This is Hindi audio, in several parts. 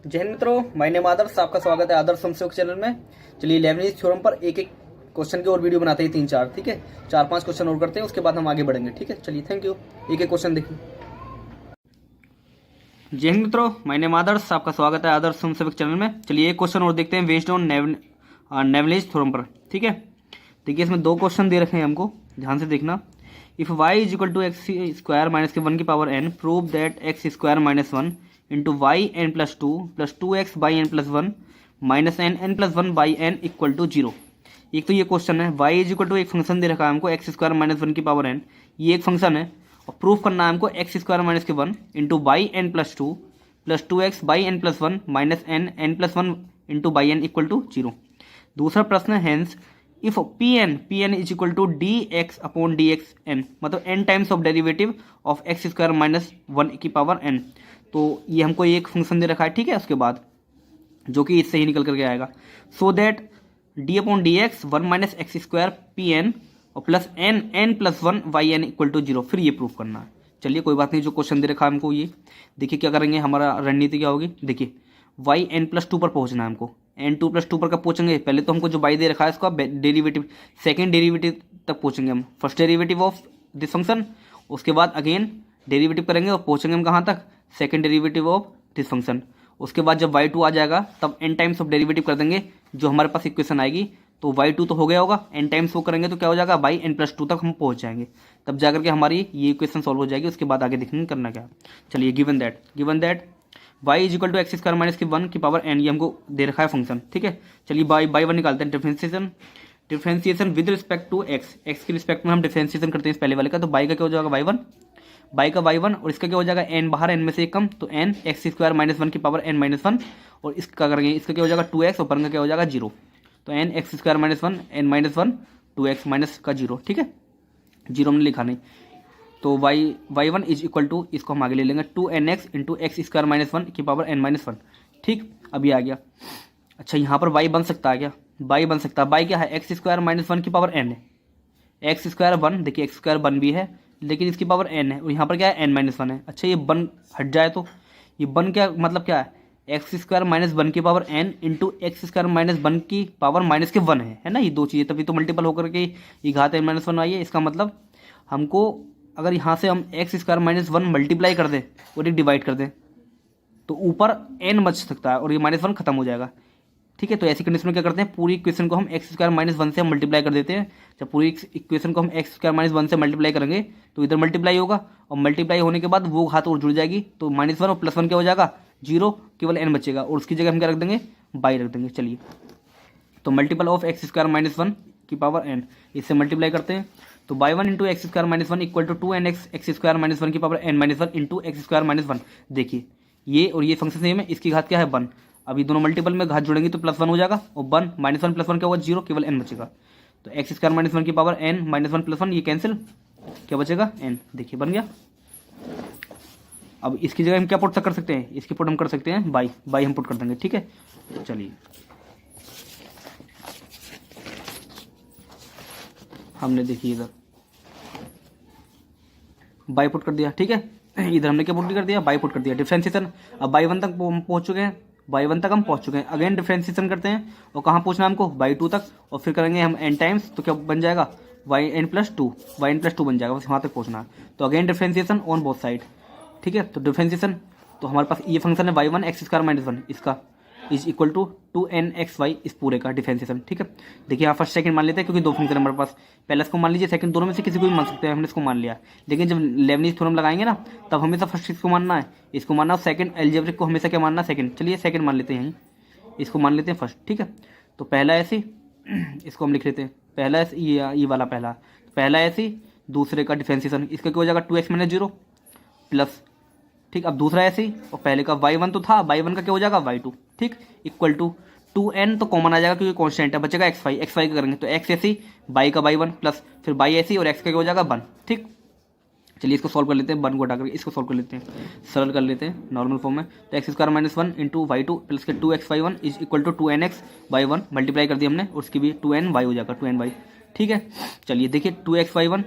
जय हिंद मित्रों, माय नेम आदर्श। आपका स्वागत है आदर्श संशोधक चैनल में। चलिए लेबनीज थ्योरम पर एक एक क्वेश्चन की और वीडियो बनाते हैं, 3-4। ठीक है, 4-5 क्वेश्चन और करते हैं, उसके बाद हम आगे बढ़ेंगे। ठीक है, चलिए थैंक यू। एक एक क्वेश्चन देखिए। जय हिंद मित्रों, माय नेम आदर्श। आपका स्वागत है आदर्श संशोधक चैनल में। चलिए एक क्वेश्चन और देखते हैं बेस्ड ऑन लेबनीज थ्योरम पर। ठीक है, देखिए इसमें 2 क्वेश्चन दे रखे हैं हमको, ध्यान से देखना। If y is equal to x square minus के 1 की power n, prove that x square minus 1 into y n plus 2 x y n plus 1 minus n plus 1 y n equal to 0। एक तो ये क्वेश्चन है, y इज इक्वल टू एक फंक्शन दे रखा है हमको एक्स स्क्वायर माइनस 1 की पावर n, ये एक फंक्शन है। और प्रूफ करना है हमको एक्स स्क्वायर माइनस के 1 into y n plus 2 x y n plus 1 minus n plus 1 into y n equal to 0। दूसरा प्रश्न है, hence if Pn is equal to d x upon d x n, मतलब n times of derivative of x square minus 1 की पावर n। तो ये हमको एक फंक्शन दे रखा है, ठीक है, उसके बाद जो कि इससे ही निकल करके आएगा। So that d upon d x 1 minus x square p n और plus n plus 1 y n equal to 0। फिर ये प्रूफ करना है। चलिए कोई बात नहीं, जो क्वेश्चन दे रखा है हमको ये देखिए क्या करेंगे, हमारा रणनीति क्या होगी। देखिए वाई एन प्लस 2 पर पहुंचना है हमको। n2 प्लस 2 पर कब पहुंचेंगे, पहले तो हमको जो बाई दे रखा है इसका डेरिवेटिव, सेकेंड डेरिवेटिव तक पहुंचेंगे हम। First derivative of this function, उसके बाद अगेन डेरिवेटिव करेंगे और पहुंचेंगे हम कहाँ तक, second derivative of this function. उसके बाद जब y2 आ जाएगा तब n टाइम्स ऑफ डेरिवेटिव कर देंगे, जो हमारे पास इक्वेशन आएगी। तो y2 तो हो गया होगा, n टाइम्स वो करेंगे तो क्या हो जाएगा, बाई n प्लस 2 तक हम पहुंच जाएंगे। तब जाकर के हमारी ये इक्वेशन सॉल्व हो जाएगी। उसके बाद आगे देखेंगे करना क्या। चलिए given that y is equal to x square minus की 1 की पावर n, ये हमको दे रखा है फंक्शन। ठीक है, चलिए बाई 1 निकालते हैं। Differentiation with respect to x के रिस्पेक्ट में हम डिफरेंशिएशन करते हैं इस पहले वाले का। तो बाई का क्या हो जाएगा, बाई का y1 और इसका क्या हो जाएगा, n बाहर, n में से एक कम, तो n एक्स स्क्वायर माइनस 1 की पावर n माइनस 1, और इसका करेंगे, इसका क्या हो जाएगा 2x, ऊपर का क्या हो जाएगा 0। तो n x square minus 1 n minus 1 2x minus का 0। ठीक है, 0 हमने लिखा नहीं। तो y1 इज इक्वल टू, इसको हम आगे ले लेंगे 2nx into x square minus 1 की पावर n माइनस 1। ठीक, अभी आ गया। अच्छा यहाँ पर y बन सकता है क्या, y बन सकता है। y क्या है, एक्स स्क्वायर माइनस 1 की पावर n है। एक्स स्क्वायर 1, देखिए एक्स स्क्वायर 1 भी है, लेकिन इसकी पावर n है, और यहाँ पर क्या है n माइनस 1 है। अच्छा ये बन हट जाए तो ये बन क्या मतलब क्या है, एक्स स्क्वायर माइनस 1 की power n into x square minus 1 की पावर माइनस के 1 है ना, ये दो चीज़ें, तभी तो मल्टीपल होकर के ये घात n माइनस 1 आई है। इसका मतलब हमको अगर यहाँ से हम एक्स स्क्वायर माइनस 1 मल्टीप्लाई कर दें और एक डिवाइड कर दें तो ऊपर n बच सकता है और ये माइनस 1 खत्म हो जाएगा। ठीक है, तो ऐसी कंडीशन में क्या करते हैं, पूरी इक्वेशन को हम एक्स स्क्वायर माइनस 1 से हम मल्टीप्लाई कर देते हैं। जब पूरी इक्वेशन को हम एक्स स्क्वायर माइनस 1 से मल्टीप्लाई करेंगे तो इधर मल्टीप्लाई होगा, और मल्टीप्लाई होने के बाद वो घात और जुड़ जाएगी, तो माइनस 1 और प्लस 1 क्या हो जाएगा 0, केवल n बचेगा, और उसकी जगह हम क्या रख देंगे, बाई रख देंगे। चलिए तो multiple of x square minus 1 की पावर n, इससे मल्टीप्लाई करते हैं। तो y 1 into x square minus 1 equal to 2nx x square minus 1 की power n minus 1 into x square minus 1। देखिए ये और ये फंक्शन सेम है, इसकी घात क्या है 1। अभी दोनों मल्टीपल में घात जुड़ेंगे तो प्लस 1 हो जाएगा, और 1 माइनस 1 प्लस 1 क्या होगा 0, केवल n बचेगा। तो एक्स स्क्वायर माइनस 1 की पावर n माइनस 1 प्लस 1, ये कैंसिल, क्या बचेगा n। देखिए बन गया। अब इसकी जगह हम क्या पुट कर सकते हैं, इसकी पुट हम कर सकते हैं बाई हम पुट कर देंगे। ठीक है, चलिए हमने देखिए इधर बाई पुट कर दिया। ठीक है, इधर हमने क्या पुट कर दिया, बाई पुट कर दिया। डिफरेंशिएशन, अब बाई 1 तक पहुंच चुके हैं, बाई 1 तक हम पहुंच चुके हैं। अगेन डिफरेंशिएशन करते हैं, और कहाँ पहुंचना है हमको, बाई 2 तक, और फिर करेंगे हम n टाइम्स, तो क्या बन जाएगा वाई एन प्लस टू बन जाएगा, बस वहाँ तक पहुंचना है। तो again differentiation on both side. ठीक है, तो डिफरेंशिएशन, तो हमारे पास ये फंक्शन है y1 एक्स स्क्वायर माइनस 1, इसका इज इक्वल टू 2nxy, इस पूरे का डिफरेंशिएशन। ठीक है, देखिए यहाँ फर्स्ट सेकंड मान लेते हैं, क्योंकि दो फंक्शन है हमारे पास, पहले इसको मान लीजिए, सेकंड, दोनों में से किसी को भी मान सकते हैं, हमने इसको मान लिया। लेकिन जब लेबनीज थ्योरम लगाएंगे ना, तब हमेशा फर्स्ट इसको मानना है, इसको मानना, और सेकंड अलजेब्रिक को हमेशा क्या मानना है, सेकंड। चलिए सेकंड मान लेते हैं, यहीं इसको मान लेते हैं फर्स्ट। ठीक है, तो पहला ऐसे इसको हम लिख लेते हैं, पहला ऐसे, ये वाला पहला ऐसे, दूसरे का डिफरेंशिएशन, इसका क्या हो जाएगा 2x माइनस 0 प्लस। ठीक, अब दूसरा ऐसे ही, और पहले का y1 तो था, y1 का क्या हो जाएगा y2। ठीक, इक्वल टू 2n तो कॉमन आ जाएगा क्योंकि कांस्टेंट है, बचेगा xy का करेंगे तो x ऐसे, बाई का y1 प्लस फिर बाई ऐसे, और x का क्या हो जाएगा 1। ठीक, चलिए इसको सॉल्व कर लेते हैं, 1 को हटा करके इसको सॉल्व कर लेते हैं, सरल कर लेते हैं नॉर्मल फॉर्म में। तो x square minus 1 into y2 plus के 2xy1 is equal to 2nx y 1, multiply कर दिया हमने, और उसकी भी 2ny हो जाएगा, 2ny। ठीक है, चलिए देखिए 2xy1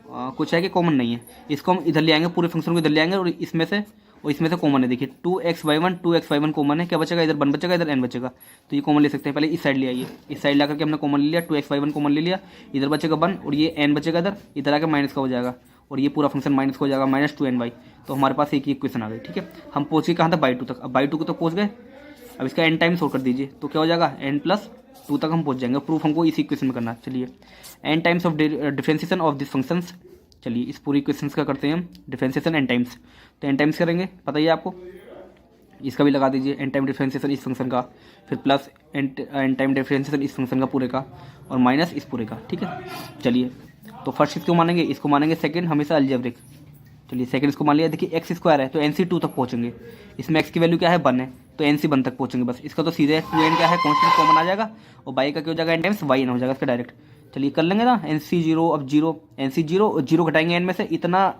कुछ है कि कॉमन नहीं है, इसको हम इधर ले आएंगे, पूरे फंक्शन को इधर ले आएंगे, और इसमें से और इसमें से कॉमन है, देखिए 2x/1 कॉमन है, क्या बचेगा इधर 1 बचेगा, इधर n बचेगा, तो ये कॉमन ले सकते हैं। पहले इस साइड ले आइए, इस साइड ला करके हमने कॉमन ले लिया, 2x/1 कॉमन ले लिया, इधर बचेगा 1 और ये n बचेगा, इधर आके माइनस का हो जाएगा और ये पूरा फंक्शन माइनस का हो जाएगा -2ny। तो हमारे पास एक ही इक्वेशन आ गई, ठीक है। हम पहुँच गए कहाँ तक, बाई 2 तक। अब बाई 2 को तो पहुँच गए, अब इसका n टाइम्स और कर दीजिए तो क्या हो जाएगा n+2 तक हम पहुँच जाएंगे। प्रूफ हमको इसी इक्वेशन में करना है। चलिए n times of differentiation of this functions, चलिए इस पूरी इक्वेशन का करते हैं हम डिफरेंशिएशन n टाइम्स। तो n टाइम्स करेंगे, पता ही है आपको, इसका भी लगा दीजिए n टाइम डिफरेंशिएशन इस फंक्शन का, फिर प्लस n टाइम डिफरेंशिएशन इस फंक्शन का पूरे का और माइनस इस पूरे का, ठीक है। चलिए तो फर्स्ट इसको मानेंगे, इसको मानेंगे सेकंड, हमेशा अलजेब्रिक। चलिए सेकंड इसको मान लिया, देखिए x² है तो nc2 तक पहुँचेंगे, इसमें x की वैल्यू क्या है 1 है तो nc1 तक पहुँचेंगे बस। इसका तो सीधे 2n क्या है कॉन्स्टेंट कॉमन आ जाएगा और बाई का क्या हो जाएगा n टाइम्स yn हो जाएगा इसका डायरेक्ट। चलिए कर लेंगे ना, nc0 अब 0 nc0 और 0 घटाएंगे n में से, इतना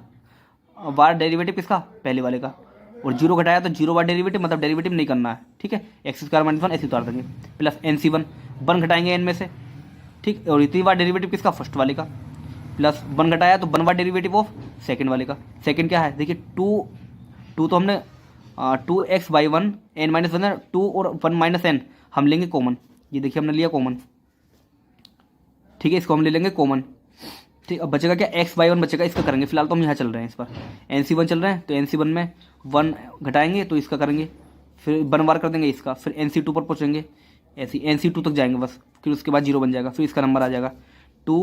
बार डेरिवेटिव किसका, पहले वाले का, और 0 घटाया तो 0 बार डेरिवेटिव, मतलब डेरिवेटिव नहीं करना है, ठीक है। x² - 1 ऐसे उतार देंगे, प्लस nc1 1 घटाएंगे n में से, ठीक, और इतनी बार डेरिवेटिव किसका, फर्स्ट वाले का, प्लस 1 घटाया तो 1 बार डेरिवेटिव ऑफ सेकंड वाले का। सेकंड क्या है, देखिए 2 तो हमने 2x/1 n-1 है, 2 और 1 - n हम लेंगे कॉमन, ये देखिए हमने लिया कॉमन, ठीक है, इसको हम ले लेंगे कॉमन, ठीक। अब बचेगा क्या, x/1 बचेगा, इसका करेंगे, फिलहाल तो हम यहाँ चल रहे हैं, इस पर nc1 चल रहे हैं तो nc1 में 1 घटाएंगे तो इसका करेंगे, फिर 1 बार कर देंगे इसका, फिर nc2 पर पहुँचेंगे, ऐसे nc2 तक जाएंगे बस, फिर उसके बाद 0 बन जाएगा, फिर इसका नंबर आ जाएगा 2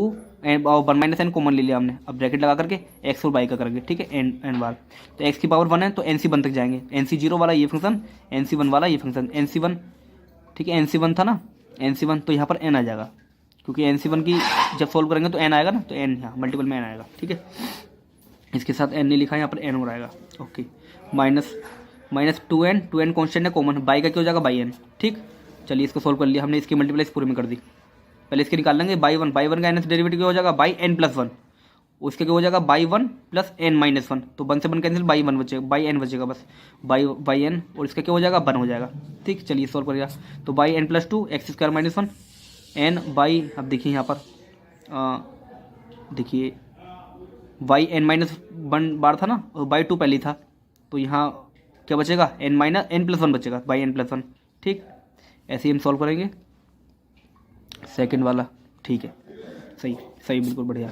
और 1 - n कॉमन ले लिया हमने। अब ब्रैकेट लगा करके x और y का करेंगे, ठीक है, n बार, तो x की पावर 1 है तो nc1 तक जाएंगे, nc0 वाला ये फंक्शन, nc1 वाला ये फंक्शन, nc1, ठीक है, nc1 था ना, nc1 तो यहाँ पर n आ जाएगा, क्योंकि nc1 की जब सोल्व करेंगे तो n आएगा ना, तो n यहाँ मल्टीपल में n आएगा, ठीक है। इसके साथ n नहीं लिखा है, यहाँ पर n हो आएगा, ओके। माइनस 2n कॉन्स्टेंट है कॉमन, बाई का क्या हो जाएगा बाई n, ठीक। चलिए इसको सोल्व कर लिया हमने, इसकी मल्टीप्लाई पूरे में कर दी। पहले इसके निकाल लेंगे बाई 1 का n डेरिवेटिव क्या हो जाएगा बाई n+1, उसके क्या हो जाएगा बाई 1 + n-1, तो 1 से 1 कैंसिल, बाई 1 बचेगा, बाई n बचेगा बस, बाई n, और इसका क्या हो जाएगा 1 हो जाएगा, ठीक। चलिए सॉल्व करिएगा, तो by n+2 x² - 1 n by, अब देखिए यहाँ पर देखिए बाई n-1 बार था ना और बाई 2 पहले था, तो यहाँ क्या बचेगा n+1 बचेगा, बाई n+1, ठीक। ऐसे ही हम सॉल्व करेंगे सेकंड वाला, ठीक है, सही बिल्कुल बढ़िया,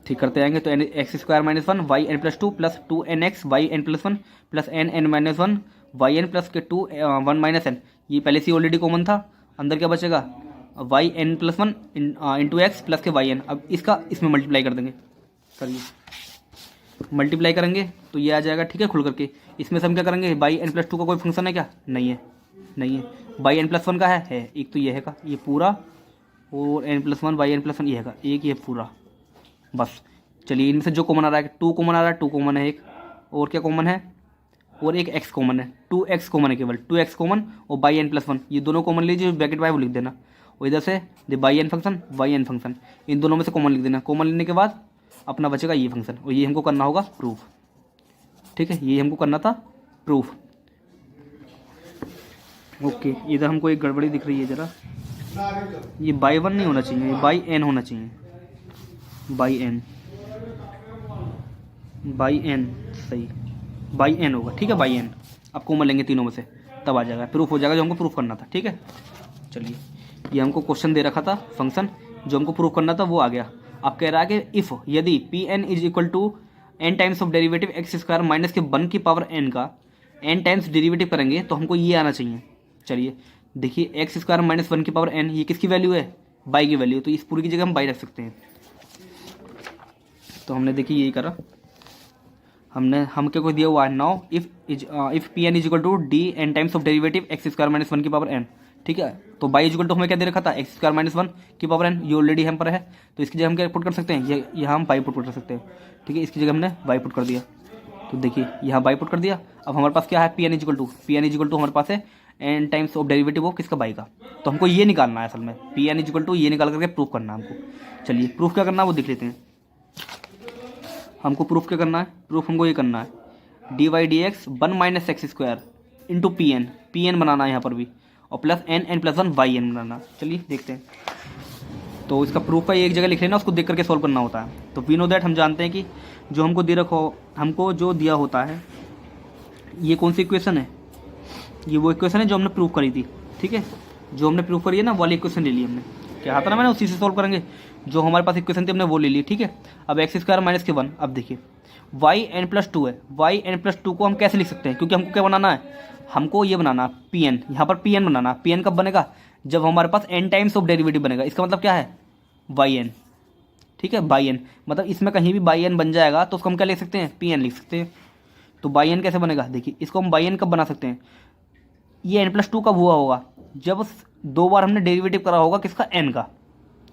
ठीक करते आएंगे। तो x² - 1 y n+2 plus 2nx y n+1 plus n-1 y n plus के 1 - n, ये पहले से ऑलरेडी कॉमन था, अंदर क्या बचेगा y n+1 into x plus के y n। अब इसका इसमें मल्टीप्लाई कर देंगे, करिए मल्टीप्लाई करेंगे तो ये आ जाएगा, ठीक है, खुल करके। इसमें से हम क्या करेंगे, बाई n+2 का कोई फंक्शन है क्या, नहीं है, बाई n+1 का है, एक तो ये है का, ये पूरा, और n+1 बाई n+1 ये है, एक ये पूरा, बस। चलिए इनमें से जो कॉमन आ रहा है, 2 कॉमन आ रहा है, 2 कॉमन है एक, और क्या कॉमन है, और एक x कॉमन है, 2x कॉमन है, केवल 2x कॉमन, और बाई n+1 ये दोनों कॉमन लीजिए, ब्रैकेट बाय वो लिख देना, और इधर से by n function y n function, इन दोनों में से कॉमन लिख देना। कॉमन लेने के बाद अपना बचेगा ये फंक्शन, और ये हमको करना होगा प्रूफ, ठीक है, ये हमको करना था प्रूफ, ओके। इधर हमको एक गड़बड़ी दिख रही है जरा, ये बाई 1 नहीं होना चाहिए, ये बाई n होना चाहिए, बाई n सही, बाई n होगा, ठीक है, बाई n। अब कॉमन लेंगे तीनों में से, तब आ जाएगा, प्रूफ हो जाएगा जो हमको प्रूफ करना था, ठीक है। चलिए ये हमको क्वेश्चन दे रखा था, फंक्शन जो हमको प्रूफ करना था वो आ गया। अब कह रहा है कि इफ़ यदि Pn = n times of derivative x² minus के 1 की पावर n का n टाइम्स डेरिवेटिव करेंगे तो हमको ये आना चाहिए। चलिए देखिए x² - 1 की पावर n, ये किसकी वैल्यू है, बाई की वैल्यू, तो इस पूरी की जगह हम बाई रख सकते हैं। तो हमने देखिए यही करा, हम क्या को दिया हुआ है, now if Pn = d n times of derivative x² - 1 की पावर n, ठीक है। तो बाई इक्वल टू हमें क्या दे रखा था, x² - 1 की पावर n, ये ऑलरेडी हम पर है, तो इसकी जगह हम क्या पुट कर सकते हैं, ये यहाँ हम बाई पुट कर सकते हैं, ठीक है। इसकी जगह हमने बाई पुट कर दिया, तो देखिए यहाँ बाई पुट कर दिया। अब हमारे पास क्या है, Pn = हमारे पास है n times of derivative of किसका, बाई का, तो हमको ये निकालना है असल में, Pn = ये निकाल करके प्रूफ करना है हमको। चलिए प्रूफ क्या करना है वो देख लेते हैं। हमको प्रूफ क्या करना है, प्रूफ हमको ये करना है dy/dx 1 - x² इंटू Pn बनाना है यहाँ पर भी, और प्लस n+1 yn बनाना। चलिए देखते हैं। तो इसका प्रूफ का एक जगह लिख लेना, उसको देख करके सॉल्व करना होता है। तो वी नो दैट, हम जानते हैं कि जो हमको दे रखो, हमको जो दिया होता है ये कौन सी इक्वेशन है, ये वो इक्वेशन है जो हमने प्रूव करी थी, ठीक है, जो हमने प्रूव करी है ना वाली इक्वेशन ले ली हमने, क्या था ना मैंने, उसी से सॉल्व करेंगे, जो हमारे पास इक्वेशन थी हमने वो ले ली, ठीक है। अब एक्स स्क्वायर माइनस के 1, अब देखिए वाई एन प्लस 2 है, वाई एन प्लस 2 को हम कैसे लिख सकते हैं, क्योंकि हमको क्या बनाना है, हमको ये बनाना पी एन, यहाँ पर पी एन बनाना, पी एन कब बनेगा, जब हमारे पास एन टाइम्स ऑफ डेरिवेटिव बनेगा, इसका मतलब क्या है वाई एन, ठीक है, बाई एन, मतलब इसमें कहीं भी बाई एन बन जाएगा तो उसको हम क्या लिख सकते हैं, पी एन लिख सकते हैं। तो बाई एन कैसे बनेगा, देखिए इसको हम बाई एन कब बना सकते हैं, ये एन प्लस 2 कब हुआ होगा, जब 2 बार हमने डेरिवेटिव करा होगा किसका, एन का,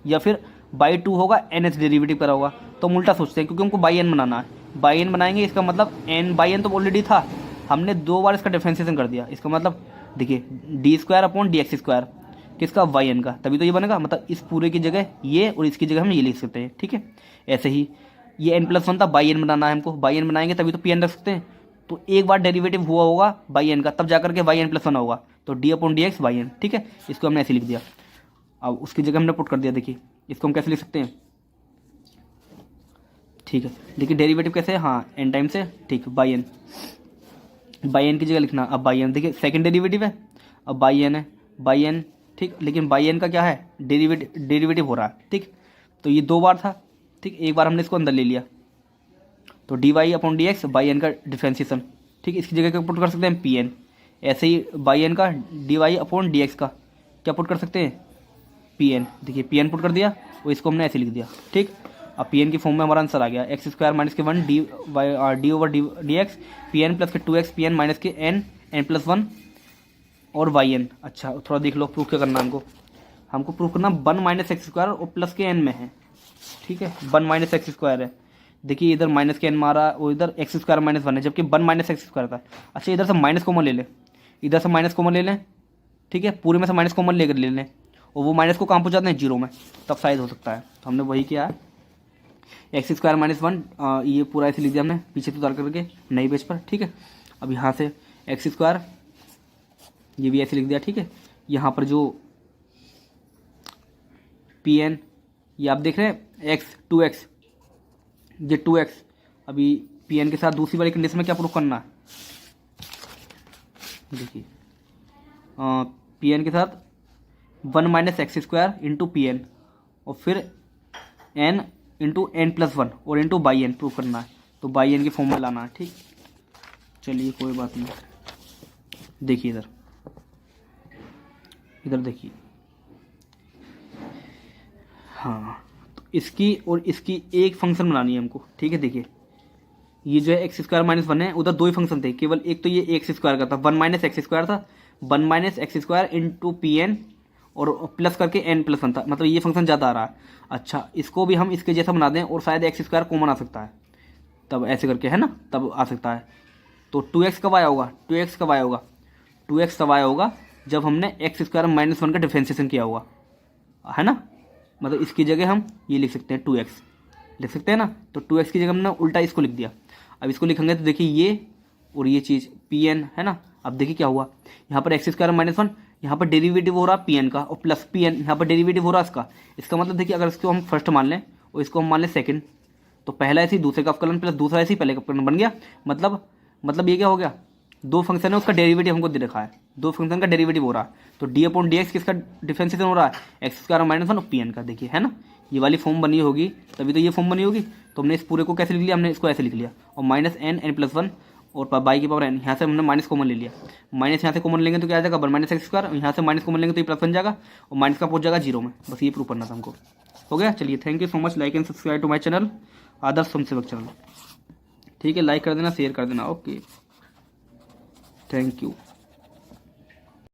या फिर बाई 2 होगा एन एच डेरिवेटिव करा होगा। तो हम उल्टा सोचते हैं क्योंकि हमको बाई एन बनाना है, बाई एन बनाएंगे, इसका मतलब एन बाई एन तो ऑलरेडी था, हमने 2 बार इसका डिफ्रेंसिएशन कर दिया, इसका मतलब देखिए D square upon d x square किसका, वाई एन का, तभी तो ये बनेगा, मतलब इस पूरे की जगह ये और इसकी जगह हम ये लिख सकते हैं, ठीक है। ऐसे ही ये एन प्लस 1 था, बाई एन बनाना है हमको, बाई एन बनाएंगे तभी तो पी एन रख सकते हैं, तो एक बार डेरिवेटिव हुआ होगा बाई एन का, तब जाकर के वाई एन प्लस 1 होगा, तो d upon d x y n, ठीक है, इसको हमने ऐसे लिख दिया। अब उसकी जगह हमने पुट कर दिया, देखिए इसको हम कैसे लिख सकते हैं, ठीक है, देखिए डेरिवेटिव कैसे है, हाँ एन टाइम से, ठीक, बाई एन, बाई एन की जगह लिखना, अब बाई एन देखिए सेकंड डेरिवेटिव है, अब बाई एन है, बाई एन, ठीक, लेकिन बाई एन का क्या है, डेरिवेटिव हो रहा है, ठीक, तो ये 2 बार था, ठीक, एक बार हमने इसको अंदर ले लिया, तो d y upon d x y n का डिफ्रेंसिएशन, ठीक, इसकी जगह क्या पुट कर सकते हैं, पी एन, ऐसे ही बाई एन का d y upon d x का क्या पुट कर सकते हैं, पी एन, देखिए पी एन पुट कर दिया और इसको हमने ऐसे लिख दिया, ठीक। अब पी एन की फॉर्म में हमारा आंसर आ गया, एक्स स्क्वायर माइनस के 1 d y d over d x, P n plus के 2x पी एन माइनस के एन एन प्लस 1 और वाई एन। अच्छा थोड़ा देख लो प्रूफ क्या करना है हमको प्रूफ करना 1 माइनस एक्स स्क्वायर और प्लस के एन में है, ठीक है, 1 माइनस एक्स स्क्वायर है, देखिए इधर माइनस के एन मारा और इधर एक्स स्क्वायर माइनस 1 है, जबकि 1 माइनस एक्स स्क्वायर था। अच्छा इधर से माइनस कॉमन ले लें, इधर से माइनस कॉमन ले लें, ठीक है, पूरे में से माइनस कॉमन लेकर ले लें, और वो माइनस को कहाँ पहुँचाते हैं, 0 में, तब शायद हो सकता है। तो हमने वही किया है, एक्स स्क्वायर माइनस 1 ये पूरा ऐसे लिख दिया हमने पीछे तो उतार करके नई पेज पर, ठीक है। अब यहाँ से एक्स स्क्वायर ये भी ऐसे लिख दिया, ठीक है। यहाँ पर जो पी एन ये आप देख रहे हैं एक्स 2x, ये 2x, अभी पी एन के साथ दूसरी वाली कंडीशन में क्या प्रूफ करना है, देखिए पी एन के साथ 1 minus x square into P n और फिर n इंटू एन प्लस 1 और इंटू बाई एन प्रूफ करना है, तो बाई एन की फॉर्म में लाना है, ठीक। चलिए कोई बात नहीं, देखिए इधर देखिए, हाँ तो इसकी और इसकी एक फंक्शन बनानी है हमको, ठीक है। देखिए ये जो है एक्स स्क्वायर माइनस 1 है, उधर 2 ही फंक्शन थे केवल, एक तो ये एक्स स्क्वायर का था, 1 माइनस एक्स स्क्वायर था, 1 minus x square into P n और प्लस करके एन प्लस 1 था, मतलब ये फंक्शन ज़्यादा आ रहा है। अच्छा इसको भी हम इसके जैसा बना दें और शायद एक्स स्क्वायर कॉमन आ सकता है, तब ऐसे करके है ना, तब आ सकता है। तो 2x कब आया होगा, 2x कब आया होगा, 2x तब आया होगा जब हमने एक्स स्क्वायर माइनस 1 का डिफ्रेंसिएशन किया होगा, है ना, मतलब इसकी जगह हम ये लिख सकते हैं 2x लिख सकते हैं ना, तो 2x की जगह हमने उल्टा इसको लिख दिया। अब इसको लिखेंगे तो देखिए ये और ये चीज़ पी एन है ना, अब देखिए क्या हुआ, यहाँ पर एक्स स्क्वायर माइनस 1, यहाँ पर डेरिवेटिव हो रहा पी एन का और प्लस पी एन यहाँ पर डेरिवेटिव हो रहा इसका मतलब देखिए अगर इसको हम फर्स्ट मान लें और इसको हम मान लें सेकंड, तो पहला ऐसे ही दूसरे का अवकलन प्लस दूसरा ऐसे ही पहले का अवकलन बन गया, मतलब ये क्या हो गया, 2 फंक्शन है उसका डेरिवेटिव हमको दे रखा है, 2 फंक्शन का डेरिवेटिव हो रहा है, तो डी अपॉन डी एक्स किसका डिफरेंशिएशन हो रहा है, एक्स स्क्वायर माइनस 1 और पी एन का, देखिए है ना, ये वाली फॉर्म बनी होगी तभी तो ये फॉर्म बनी होगी। तो हमने इस पूरे को कैसे लिख लिया, हमने इसको ऐसे लिख लिया और माइनस एन एन प्लस 1 और बाई की पावर एन, यहाँ से हमने माइनस कॉमन ले लिया, माइनस यहाँ से कॉमन लेंगे तो क्या आ जाएगा 1 माइनस एक्स स्क्वायर, यहाँ से माइनस कॉमन लेंगे तो ये प्लस बन जाएगा और माइनस का पहुँच जाएगा 0 में, बस ये प्रूव करना था हमको। हो गया, चलिए thank you so much, like and subscribe to my channel Adarsh Swayamsevak channel, ठीक है, लाइक कर देना, शेयर कर देना, ओके थैंक यू।